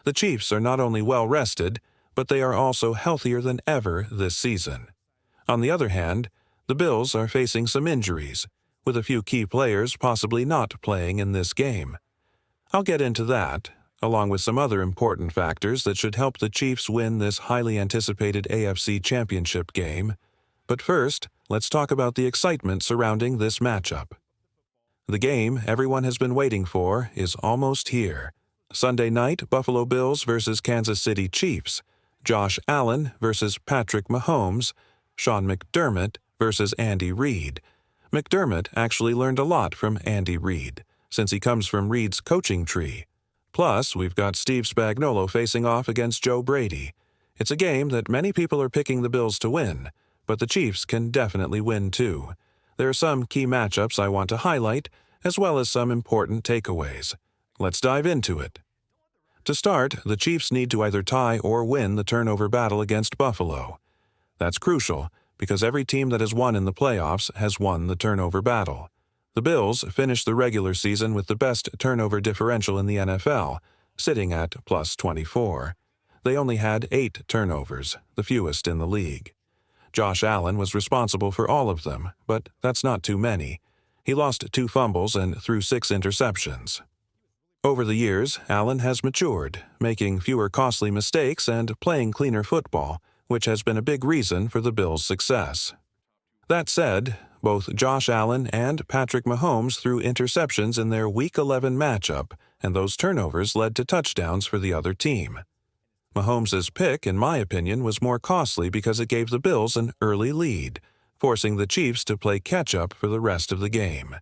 The Chiefs are not only well-rested, but they are also healthier than ever this season. On the other hand, the Bills are facing some injuries, with a few key players possibly not playing in this game. I'll get into that, along with some other important factors that should help the Chiefs win this highly anticipated AFC Championship game. But first, let's talk about the excitement surrounding this matchup. The game everyone has been waiting for is almost here. Sunday night, Buffalo Bills versus Kansas City Chiefs, Josh Allen versus Patrick Mahomes, Sean McDermott versus Andy Reid. McDermott actually learned a lot from Andy Reid, since he comes from Reid's coaching tree. Plus, we've got Steve Spagnuolo facing off against Joe Brady. It's a game that many people are picking the Bills to win, but the Chiefs can definitely win too. There are some key matchups I want to highlight, as well as some important takeaways. Let's dive into it. To start, the Chiefs need to either tie or win the turnover battle against Buffalo. That's crucial, because every team that has won in the playoffs has won the turnover battle. The Bills finished the regular season with the best turnover differential in the NFL, sitting at plus 24. They only had 8 turnovers, the fewest in the league. Josh Allen was responsible for all of them, but that's not too many. He lost 2 fumbles and threw 6 interceptions. Over the years, Allen has matured, making fewer costly mistakes and playing cleaner football, which has been a big reason for the Bills' success. That said, both Josh Allen and Patrick Mahomes threw interceptions in their Week 11 matchup, and those turnovers led to touchdowns for the other team. Mahomes' pick, in my opinion, was more costly because it gave the Bills an early lead, forcing the Chiefs to play catch-up for the rest of the game.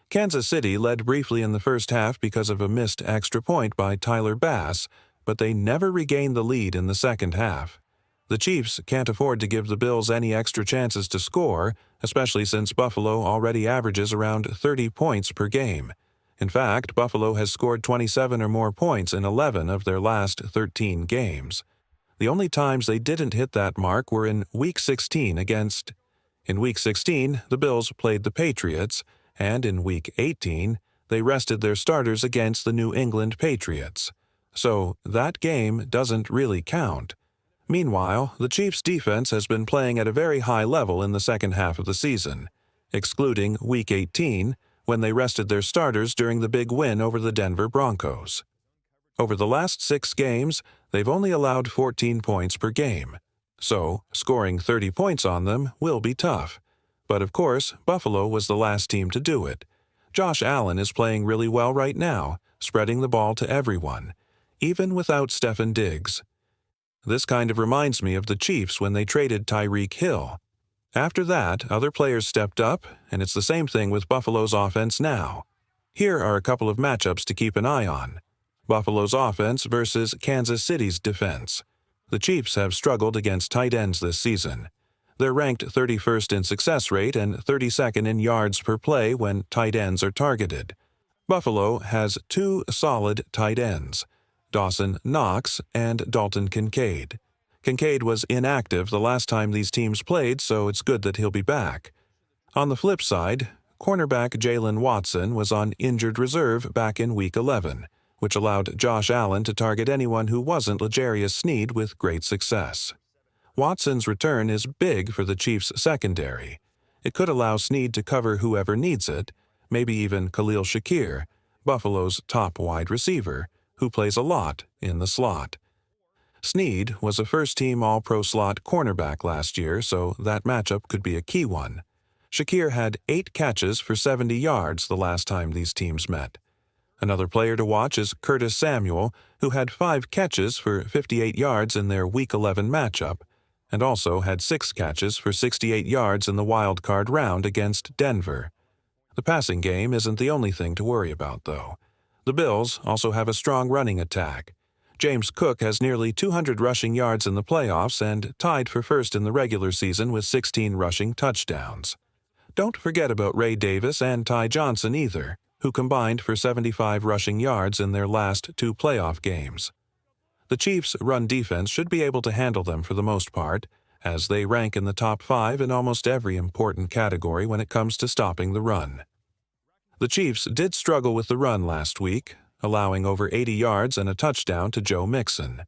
Kansas City led briefly in the first half because of a missed extra point by Tyler Bass, but they never regained the lead in the second half. The Chiefs can't afford to give the Bills any extra chances to score, especially since Buffalo already averages around 30 points per game. In fact, Buffalo has scored 27 or more points in 11 of their last 13 games. The only times they didn't hit that mark were in Week 16 against... In Week 16, the Bills played the Patriots, and in Week 18, they rested their starters against the New England Patriots. So that game doesn't really count. Meanwhile, the Chiefs' defense has been playing at a very high level in the second half of the season, excluding Week 18, when they rested their starters during the big win over the Denver Broncos. Over the last 6 games, they've only allowed 14 points per game. So, scoring 30 points on them will be tough. But of course, Buffalo was the last team to do it. Josh Allen is playing really well right now, spreading the ball to everyone, even without Stefon Diggs. This kind of reminds me of the Chiefs when they traded Tyreek Hill. After that, other players stepped up, and it's the same thing with Buffalo's offense now. Here are a couple of matchups to keep an eye on. Buffalo's offense versus Kansas City's defense. The Chiefs have struggled against tight ends this season. They're ranked 31st in success rate and 32nd in yards per play when tight ends are targeted. Buffalo has 2 solid tight ends, Dawson Knox and Dalton Kincaid. Kincaid was inactive the last time these teams played, so it's good that he'll be back. On the flip side, cornerback Jalen Watson was on injured reserve back in Week 11, which allowed Josh Allen to target anyone who wasn't L'Jarius Sneed with great success. Watson's return is big for the Chiefs' secondary. It could allow Sneed to cover whoever needs it, maybe even Khalil Shakir, Buffalo's top wide receiver, who plays a lot in the slot. Sneed was a first-team All-Pro slot cornerback last year, so that matchup could be a key one. Shakir had 8 catches for 70 yards the last time these teams met. Another player to watch is Curtis Samuel, who had 5 catches for 58 yards in their Week 11 matchup, and also had 6 catches for 68 yards in the wild card round against Denver. The passing game isn't the only thing to worry about, though. The Bills also have a strong running attack. James Cook has nearly 200 rushing yards in the playoffs and tied for first in the regular season with 16 rushing touchdowns. Don't forget about Ray Davis and Ty Johnson either, who combined for 75 rushing yards in their last 2 playoff games. The Chiefs' run defense should be able to handle them for the most part, as they rank in the top 5 in almost every important category when it comes to stopping the run. The Chiefs did struggle with the run last week. allowing over 80 yards and a touchdown to Joe Mixon.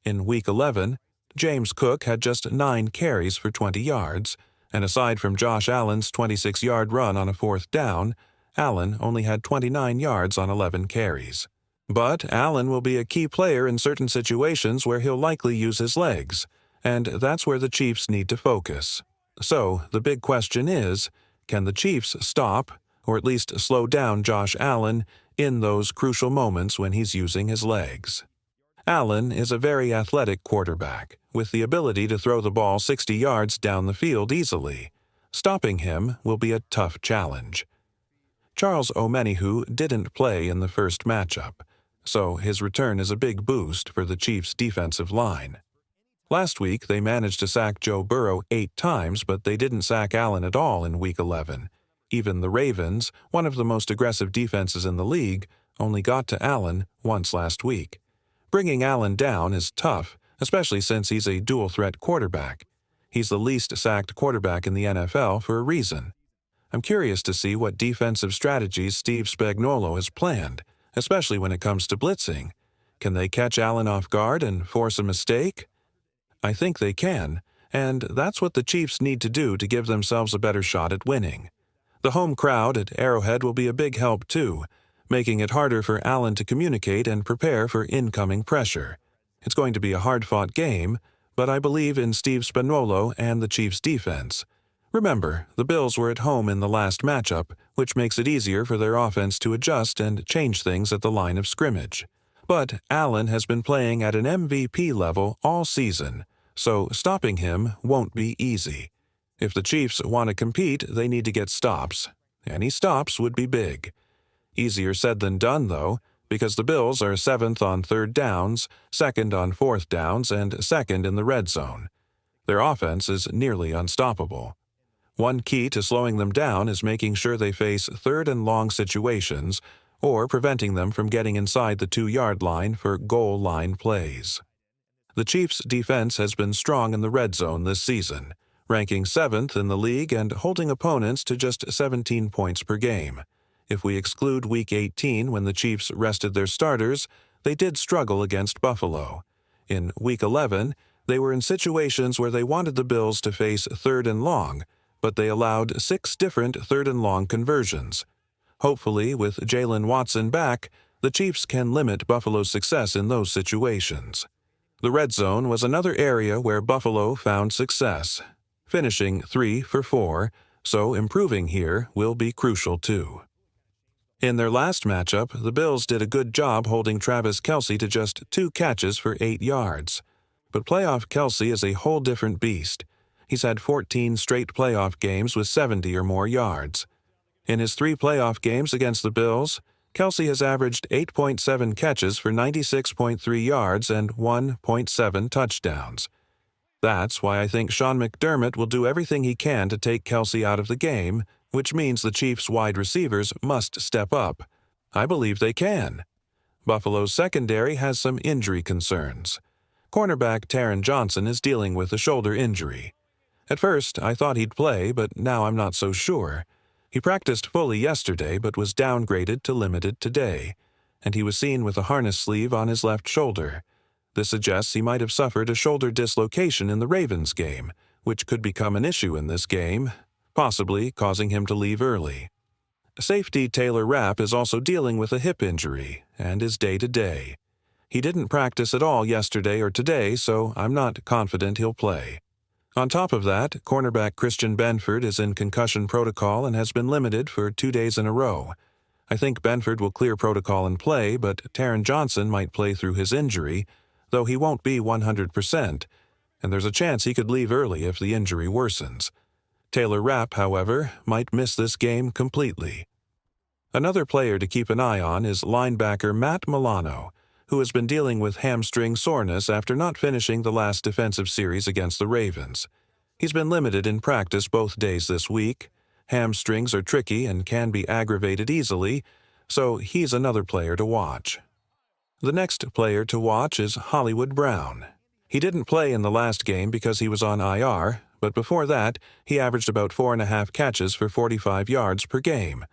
In Week 11, James Cook had just 9 carries for 20 yards, and aside from Josh Allen's 26-yard run on a 4th down, Allen only had 29 yards on 11 carries. But Allen will be a key player in certain situations where he'll likely use his legs, and that's where the Chiefs need to focus. So, the big question is, can the Chiefs stop, or at least slow down Josh Allen in those crucial moments when he's using his legs? Allen is a very athletic quarterback, with the ability to throw the ball 60 yards down the field easily. Stopping him will be a tough challenge. Charles Omenihu didn't play in the first matchup, so his return is a big boost for the Chiefs' defensive line. Last week, they managed to sack Joe Burrow 8 times, but they didn't sack Allen at all in Week 11. Even the Ravens, one of the most aggressive defenses in the league, only got to Allen once last week. Bringing Allen down is tough, especially since he's a dual-threat quarterback. He's the least sacked quarterback in the NFL for a reason. I'm curious to see what defensive strategies Steve Spagnuolo has planned, especially when it comes to blitzing. Can they catch Allen off guard and force a mistake? I think they can, and that's what the Chiefs need to do to give themselves a better shot at winning. The home crowd at Arrowhead will be a big help too, making it harder for Allen to communicate and prepare for incoming pressure. It's going to be a hard-fought game, but I believe in Steve Spagnuolo and the Chiefs' defense. Remember, the Bills were at home in the last matchup, which makes it easier for their offense to adjust and change things at the line of scrimmage. But Allen has been playing at an MVP level all season, so stopping him won't be easy. If the Chiefs want to compete, they need to get stops. Any stops would be big. Easier said than done, though, because the Bills are 7th on 3rd downs, 2nd on 4th downs, and 2nd in the red zone. Their offense is nearly unstoppable. One key to slowing them down is making sure they face 3rd and long situations, or preventing them from getting inside the 2-yard line for goal line plays. The Chiefs' defense has been strong in the red zone this season, ranking 7th in the league and holding opponents to just 17 points per game. If we exclude Week 18 when the Chiefs rested their starters, they did struggle against Buffalo. In Week 11, they were in situations where they wanted the Bills to face 3rd and long, but they allowed 6 different 3rd and long conversions. Hopefully, with Jalen Watson back, the Chiefs can limit Buffalo's success in those situations. The red zone was another area where Buffalo found success, finishing 3 for 4, so improving here will be crucial too. In their last matchup, the Bills did a good job holding Travis Kelce to just 2 catches for 8 yards. But playoff Kelce is a whole different beast. He's had 14 straight playoff games with 70 or more yards. In his 3 playoff games against the Bills, Kelce has averaged 8.7 catches for 96.3 yards and 1.7 touchdowns. That's why I think Sean McDermott will do everything he can to take Kelce out of the game, which means the Chiefs' wide receivers must step up. I believe they can. Buffalo's secondary has some injury concerns. Cornerback Taron Johnson is dealing with a shoulder injury. At first, I thought he'd play, but now I'm not so sure. He practiced fully yesterday but was downgraded to limited today, and he was seen with a harness sleeve on his left shoulder. This suggests he might have suffered a shoulder dislocation in the Ravens game, which could become an issue in this game, possibly causing him to leave early. Safety Taylor Rapp is also dealing with a hip injury and is day-to-day. He didn't practice at all yesterday or today, so I'm not confident he'll play. On top of that, cornerback Christian Benford is in concussion protocol and has been limited for 2 days in a row. I think Benford will clear protocol and play, but Taron Johnson might play through his injury, though he won't be 100%, and there's a chance he could leave early if the injury worsens. Taylor Rapp, however, might miss this game completely. Another player to keep an eye on is linebacker Matt Milano, who has been dealing with hamstring soreness after not finishing the last defensive series against the Ravens. He's been limited in practice both days this week. Hamstrings are tricky and can be aggravated easily, so he's another player to watch. The next player to watch is Hollywood Brown. He didn't play in the last game because he was on IR, but before that, he averaged about 4.5 catches for 45 yards per game.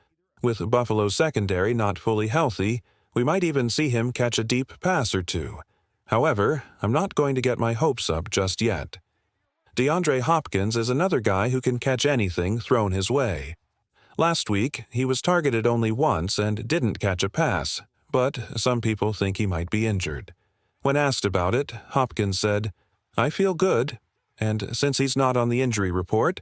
With Buffalo's secondary not fully healthy, We might even see him catch a deep pass or two. However, I'm not going to get my hopes up just yet. DeAndre Hopkins is another guy who can catch anything thrown his way. Last week, he was targeted only once and didn't catch a pass, but some people think he might be injured. When asked about it, Hopkins said, "I feel good, and since he's not on the injury report,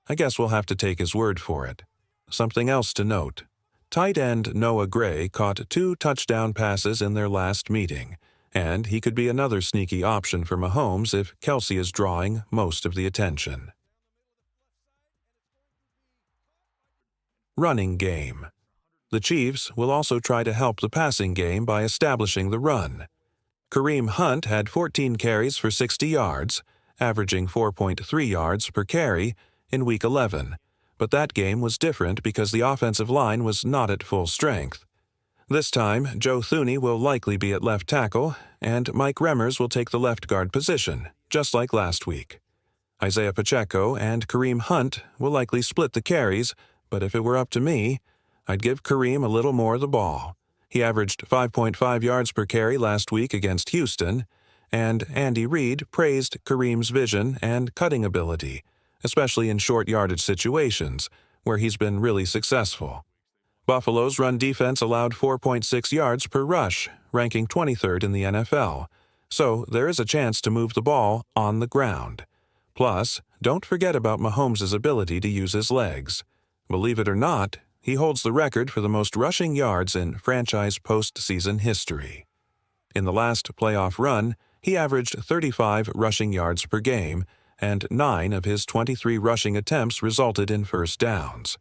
I guess we'll have to take his word for it." Something else to note. Tight end Noah Gray caught 2 touchdown passes in their last meeting, and he could be another sneaky option for Mahomes if Kelce is drawing most of the attention. Running game. The Chiefs will also try to help the passing game by establishing the run. Kareem Hunt had 14 carries for 60 yards, averaging 4.3 yards per carry in Week 11, but that game was different because the offensive line was not at full strength. This time, Joe Thuney will likely be at left tackle, and Mike Remmers will take the left guard position, just like last week. Isaiah Pacheco and Kareem Hunt will likely split the carries, but if it were up to me, I'd give Kareem a little more of the ball. He averaged 5.5 yards per carry last week against Houston, and Andy Reid praised Kareem's vision and cutting ability, especially in short yardage situations, where he's been really successful. Buffalo's run defense allowed 4.6 yards per rush, ranking 23rd in the NFL, so there is a chance to move the ball on the ground. Plus, don't forget about Mahomes' ability to use his legs. Believe it or not, he holds the record for the most rushing yards in franchise postseason history. In the last playoff run, he averaged 35 rushing yards per game, and 9 of his 23 rushing attempts resulted in first downs.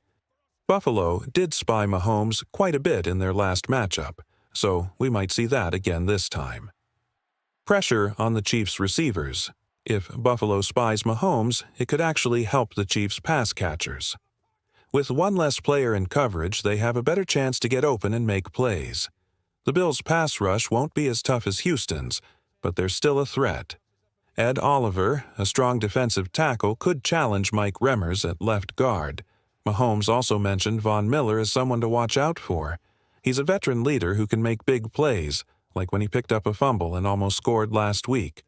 Buffalo did spy Mahomes quite a bit in their last matchup, so we might see that again this time. Pressure on the Chiefs' receivers. If Buffalo spies Mahomes, it could actually help the Chiefs' pass catchers. With one less player in coverage, they have a better chance to get open and make plays. The Bills' pass rush won't be as tough as Houston's, but they're still a threat. Ed Oliver, a strong defensive tackle, could challenge Mike Remmers at left guard. Mahomes also mentioned Von Miller as someone to watch out for. He's a veteran leader who can make big plays, like when he picked up a fumble and almost scored last week.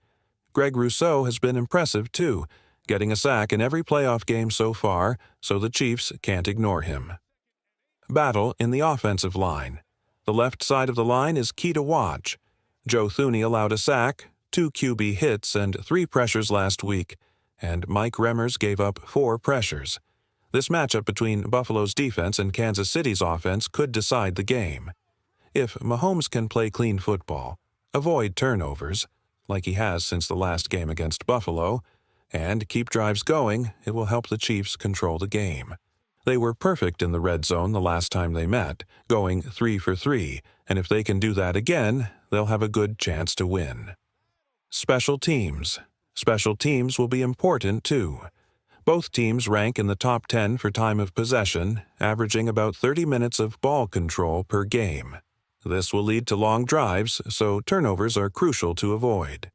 Greg Rousseau has been impressive too, getting a sack in every playoff game so far, so the Chiefs can't ignore him. Battle in the offensive line. The left side of the line is key to watch. Joe Thuney allowed a sack, 2 QB hits, and 3 pressures last week, and Mike Remmers gave up 4 pressures. This matchup between Buffalo's defense and Kansas City's offense could decide the game. If Mahomes can play clean football, avoid turnovers, like he has since the last game against Buffalo, and keep drives going, it will help the Chiefs control the game. They were perfect in the red zone the last time they met, going 3 for 3, and if they can do that again, they'll have a good chance to win. Special teams. Special teams will be important too. Both teams rank in the top 10 for time of possession, averaging about 30 minutes of ball control per game. This will lead to long drives, so turnovers are crucial to avoid.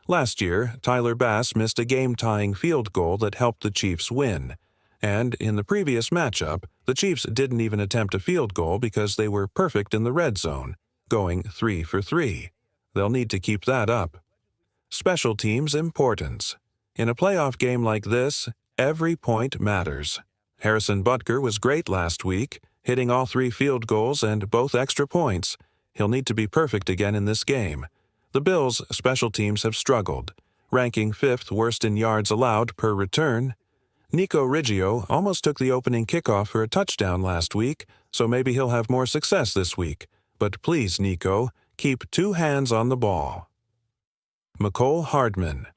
Last year, Tyler Bass missed a game-tying field goal that helped the Chiefs win, and in the previous matchup, the Chiefs didn't even attempt a field goal because they were perfect in the red zone, going 3 for 3. They'll need to keep that up. Special teams importance. In a playoff game like this, every point matters. Harrison Butker was great last week, hitting all 3 field goals and both extra points. He'll need to be perfect again in this game. The Bills' special teams have struggled, ranking 5th worst in yards allowed per return. Nico Riggio almost took the opening kickoff for a touchdown last week, so maybe he'll have more success this week. But please, Nico, keep 2 hands on the ball. Mecole Hardman.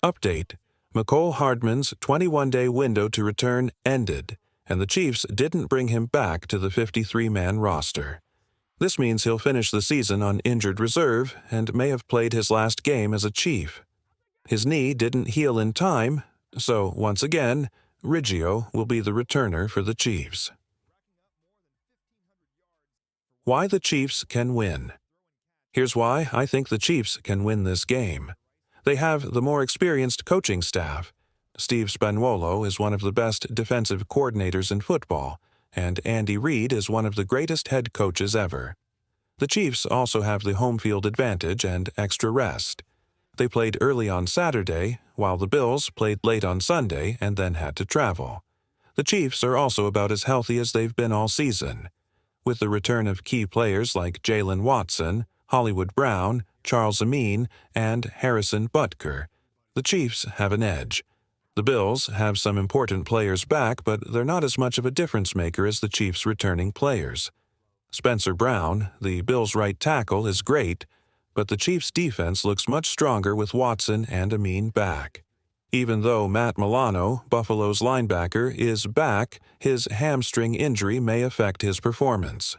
Update. Mecole Hardman's 21-day window to return ended, and the Chiefs didn't bring him back to the 53-man roster. This means he'll finish the season on injured reserve and may have played his last game as a Chief. His knee didn't heal in time, so once again, Riggio will be the returner for the Chiefs. Why the Chiefs can win. Here's why I think the Chiefs can win this game. They have the more experienced coaching staff. Steve Spagnuolo is one of the best defensive coordinators in football, and Andy Reid is one of the greatest head coaches ever. The Chiefs also have the home field advantage and extra rest. They played early on Saturday, while the Bills played late on Sunday and then had to travel. The Chiefs are also about as healthy as they've been all season. With the return of key players like Jalen Watson, Hollywood Brown, Charles Amin, and Harrison Butker, the Chiefs have an edge. The Bills have some important players back, but they're not as much of a difference maker as the Chiefs' returning players. Spencer Brown, the Bills' right tackle, is great, but the Chiefs' defense looks much stronger with Watson and Amin back. Even though Matt Milano, Buffalo's linebacker, is back, his hamstring injury may affect his performance.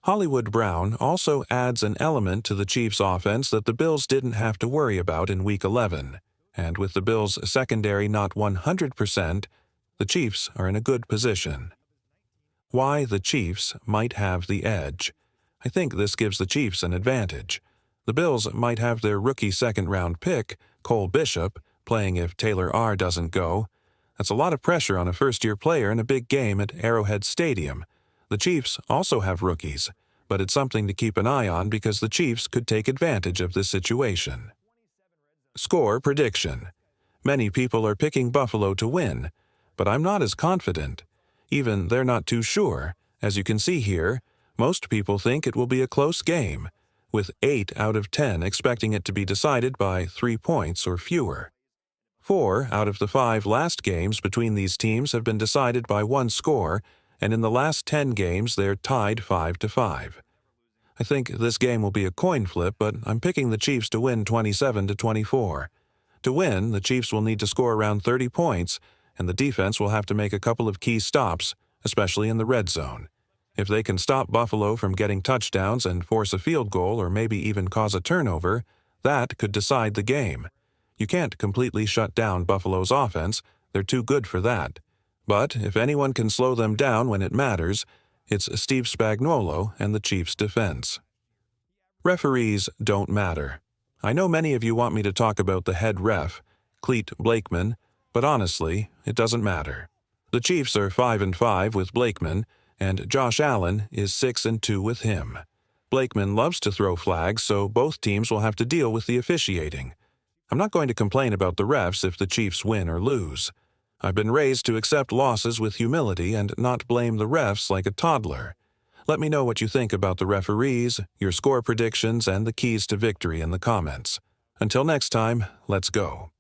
Hollywood Brown also adds an element to the Chiefs' offense that the Bills didn't have to worry about in Week 11. And with the Bills' secondary not 100%, the Chiefs are in a good position. Why the Chiefs might have the edge. I think this gives the Chiefs an advantage. The Bills might have their rookie second-round pick, Cole Bishop, playing if Taylor R. doesn't go. That's a lot of pressure on a first-year player in a big game at Arrowhead Stadium. The Chiefs also have rookies, but it's something to keep an eye on because the Chiefs could take advantage of this situation. Score prediction. Many people are picking Buffalo to win, but I'm not as confident. Even they're not too sure. As you can see here, most people think it will be a close game, with 8 out of 10 expecting it to be decided by 3 points or fewer. 4 out of the 5 last games between these teams have been decided by 1 score, and in the last 10 games they're tied 5-5. I think this game will be a coin flip, but I'm picking the Chiefs to win 27-24. To win, the Chiefs will need to score around 30 points, and the defense will have to make a couple of key stops, especially in the red zone. If they can stop Buffalo from getting touchdowns and force a field goal or maybe even cause a turnover, that could decide the game. You can't completely shut down Buffalo's offense, they're too good for that. But if anyone can slow them down when it matters, it's Steve Spagnuolo and the Chiefs' defense. Referees don't matter. I know many of you want me to talk about the head ref, Clete Blakeman, but honestly, it doesn't matter. The Chiefs are 5-5 with Blakeman, and Josh Allen is 6-2 with him. Blakeman loves to throw flags, so both teams will have to deal with the officiating. I'm not going to complain about the refs if the Chiefs win or lose. I've been raised to accept losses with humility and not blame the refs like a toddler. Let me know what you think about the referees, your score predictions, and the keys to victory in the comments. Until next time, let's go.